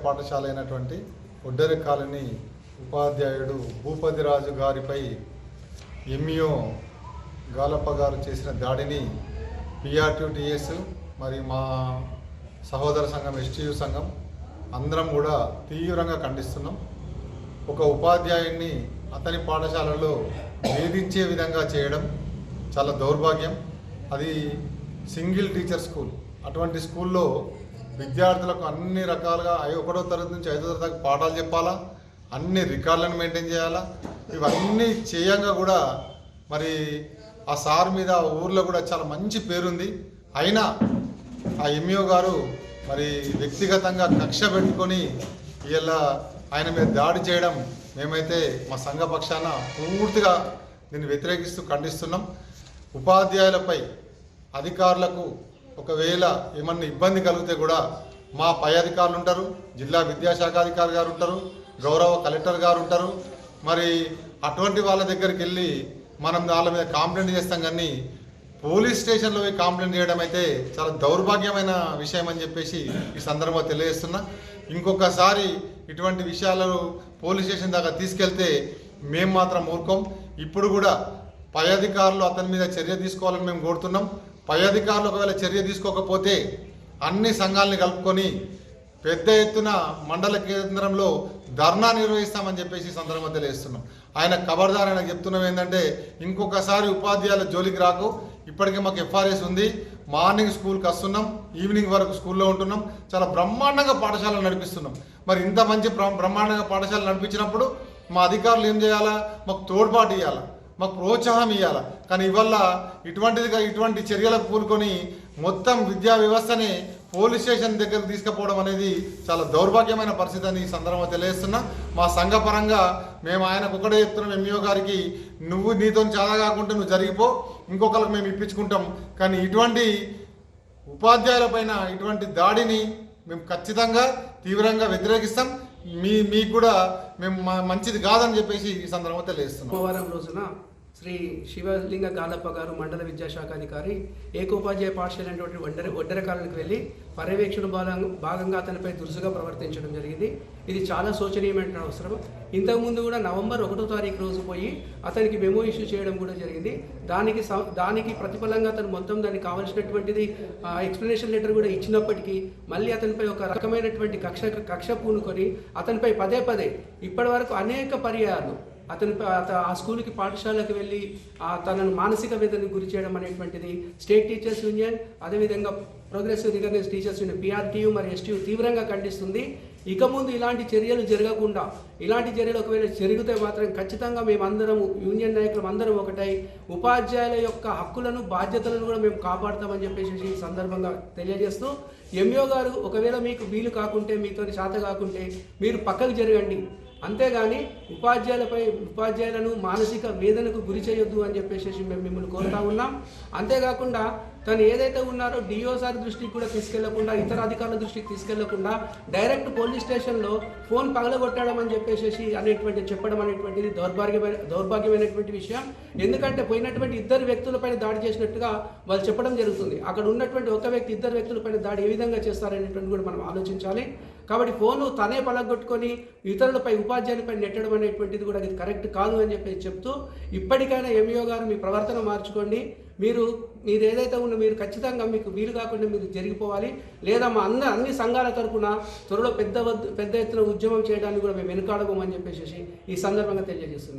పాఠశాల అయినటువంటి ఒడ్డెర కాలనీ ఉపాధ్యాయుడు భూపతిరాజు గారిపై ఎంఈఓ గాలప్ప గారు చేసిన దాడిని PRTUTS మరియు మా సహోదర సంఘం STU సంఘం అందరం కూడా తీవ్రంగా ఖండిస్తున్నాం. ఒక ఉపాధ్యాయుడిని అతని పాఠశాలలో వేధించే విధంగా చేయడం చాలా దౌర్భాగ్యం. అది సింగిల్ టీచర్ స్కూల్. అటువంటి స్కూల్లో విద్యార్థులకు అన్ని రకాలుగా 1వ తరగతి నుంచి 5వ తరగతి దాకా పాఠాలు చెప్పాలా, అన్ని రికార్డులను మెయింటైన్ చేయాలా. ఇవన్నీ చేయంగా కూడా మరి ఆ సార్ మీద ఊర్లో కూడా చాలా మంచి పేరుంది. అయినా ఆ ఎంఈఓ గారు మరి వ్యక్తిగతంగా కక్ష పెట్టుకొని ఇలా ఆయన మీద దాడి చేయడం మేమైతే మా సంఘ పక్షాన పూర్తిగా దీన్ని వ్యతిరేకిస్తూ ఖండిస్తున్నాం. ఉపాధ్యాయులపై అధికారులకు ఒకవేళ ఏమన్నా ఇబ్బంది కలిగితే కూడా మా పై అధికారులు ఉంటారు, జిల్లా విద్యాశాఖ అధికారి గారు ఉంటారు, గౌరవ కలెక్టర్ గారు ఉంటారు. మరి అటువంటి వాళ్ళ దగ్గరికి వెళ్ళి మనం వాళ్ళ మీద కంప్లైంట్ చేస్తాం, కానీ పోలీస్ స్టేషన్లో పోయి కంప్లైంట్ చేయడం అయితే చాలా దౌర్భాగ్యమైన విషయం అని చెప్పేసి ఈ సందర్భంగా తెలియజేస్తున్నా. ఇంకొకసారి ఇటువంటి విషయాలను పోలీస్ స్టేషన్ దాకా తీసుకెళ్తే మేము మాత్రం ఊరుకోం. ఇప్పుడు కూడా పై అధికారులు అతని మీద చర్య తీసుకోవాలని మేము కోరుతున్నాం. పై అధికారులు ఒకవేళ చర్య తీసుకోకపోతే అన్ని సంఘాలని కలుపుకొని పెద్ద ఎత్తున మండల కేంద్రంలో ధర్నా నిర్వహిస్తామని చెప్పేసి సందర్భంగా తెలియజేస్తున్నాం. ఆయన ఖబర్దార్ ఆయనకు చెప్తున్నాం ఏంటంటే ఇంకొకసారి ఉపాధ్యాయుల జోలికి రాకు. ఇప్పటికే మాకు FRS ఉంది. మార్నింగ్ స్కూల్కి వస్తున్నాం, ఈవినింగ్ వరకు స్కూల్లో ఉంటున్నాం, చాలా బ్రహ్మాండంగా పాఠశాలలు నడిపిస్తున్నాం. మరి ఇంత మంచి బ్రహ్మాండంగా పాఠశాలలు నడిపించినప్పుడు మా అధికారులు ఏం చేయాలా? మాకు తోడ్పాటు ఇవ్వాలా, మాకు ప్రోత్సాహం ఇవ్వాలా. కానీ ఇవల్ల ఇటువంటి చర్యలకు పూనుకొని మొత్తం విద్యా వ్యవస్థని పోలీస్ స్టేషన్ దగ్గరకు తీసుకుపోవడం అనేది చాలా దౌర్భాగ్యమైన పరిస్థితి అని ఈ సందర్భంగా తెలియజేస్తున్నా. మా సంఘ పరంగా మేము ఆయనకు ఒకటే చెప్తున్నాం, ఎంఈఓ గారికి నువ్వు నీతో చాలా కాకుండా నువ్వు జరిగిపో, ఇంకొకరికి మేము ఇప్పించుకుంటాం. కానీ ఇటువంటి ఉపాధ్యాయులపైన ఇటువంటి దాడిని మేము ఖచ్చితంగా తీవ్రంగా వ్యతిరేకిస్తాం. మీకు కూడా మేము మంచిది కాదని చెప్పేసి ఈ సందర్భంగా తెలియజేస్తున్నాం. సోమవారం రోజున శ్రీ శివలింగ గాలప్ప గారు మండల విద్యాశాఖ అధికారి ఏకోపాధ్యాయ పాఠశాల అనేటువంటి ఒడ్డెర కాలనీకి వెళ్ళి పర్యవేక్షణ భాగంగా అతనిపై దురుసుగా ప్రవర్తించడం జరిగింది. ఇది చాలా శోచనీయమైన అవసరం. ఇంతకుముందు కూడా నవంబర్ 1వ తారీఖు రోజు పోయి అతనికి మెమో ఇష్యూ చేయడం కూడా జరిగింది. దానికి ప్రతిఫలంగా అతను మొత్తం దానికి కావాల్సినటువంటిది ఎక్స్ప్లెనేషన్ లెటర్ కూడా ఇచ్చినప్పటికీ మళ్ళీ అతనిపై ఒక రకమైనటువంటి కక్ష పూనుకొని అతనిపై పదే ఇప్పటి వరకు అనేక పర్యాయాలు ఆ స్కూల్కి పాఠశాలకు వెళ్ళి తనను మానసిక వేదనకు గురి చేయడం అనేటువంటిది స్టేట్ టీచర్స్ యూనియన్, అదేవిధంగా progressive recognised teachers union PRTU మరియు STU తీవ్రంగా ఖండిస్తుంది. ఇక ముందు ఇలాంటి చర్యలు జరగకుండా, ఇలాంటి చర్యలు ఒకవేళ జరిగితే మాత్రం ఖచ్చితంగా మేమందరం యూనియన్ నాయకులు అందరం ఒకటై ఉపాధ్యాయుల యొక్క హక్కులను బాధ్యతలను కూడా మేము కాపాడుతామని చెప్పేసి ఈ సందర్భంగా తెలియజేస్తూ, ఎంఈఓ గారు ఒకవేళ మీకు వీలు కాకుంటే, మీతో చేత కాకుంటే మీరు పక్కకు జరగండి, అంతేగాని ఉపాధ్యాయులను మానసిక వేదనకు గురి చేయొద్దు అని చెప్పేసి మేము మిమ్మల్ని కోరుతా ఉన్నాం. అంతేకాకుండా తను ఏదైతే ఉన్నారో DO సార్ దృష్టికి కూడా తీసుకెళ్లకుండా, ఇతర అధికారుల దృష్టికి తీసుకెళ్లకుండా డైరెక్ట్ పోలీస్ స్టేషన్లో ఫోన్ పగలగొట్టడం అని చెప్పేసి చెప్పడం అనేటువంటిది దౌర్భాగ్యమైనటువంటి విషయం. ఎందుకంటే పోయినటువంటి 2 వ్యక్తులపైన దాడి చేసినట్టుగా వాళ్ళు చెప్పడం జరుగుతుంది. అక్కడ ఉన్నటువంటి ఒక వ్యక్తి 2 వ్యక్తులపైన దాడి ఏ విధంగా చేస్తారనేటువంటి కూడా మనం ఆలోచించాలి. కాబట్టి ఫోను తనే పలగొట్టుకొని ఇతరులపై ఉపాధ్యాయులపై నెట్టడం అనేటువంటిది కూడా ఇది కరెక్ట్ కాదు అని చెప్పి చెప్తూ, ఇప్పటికైనా ఎంఈఓ గారు మీ ప్రవర్తన మార్చుకోండి. మీరు ఏదైతే ఉన్నో మీరు ఖచ్చితంగా మీకు వీలు కాకుండా మీరు జరిగిపోవాలి, లేదా మా అన్ని సంఘాల తరఫున త్వరలో పెద్ద ఎత్తున ఉద్యమం చేయడానికి కూడా మేము వెనుకాడబోమని చెప్పేసి ఈ సందర్భంగా తెలియజేస్తున్నాం.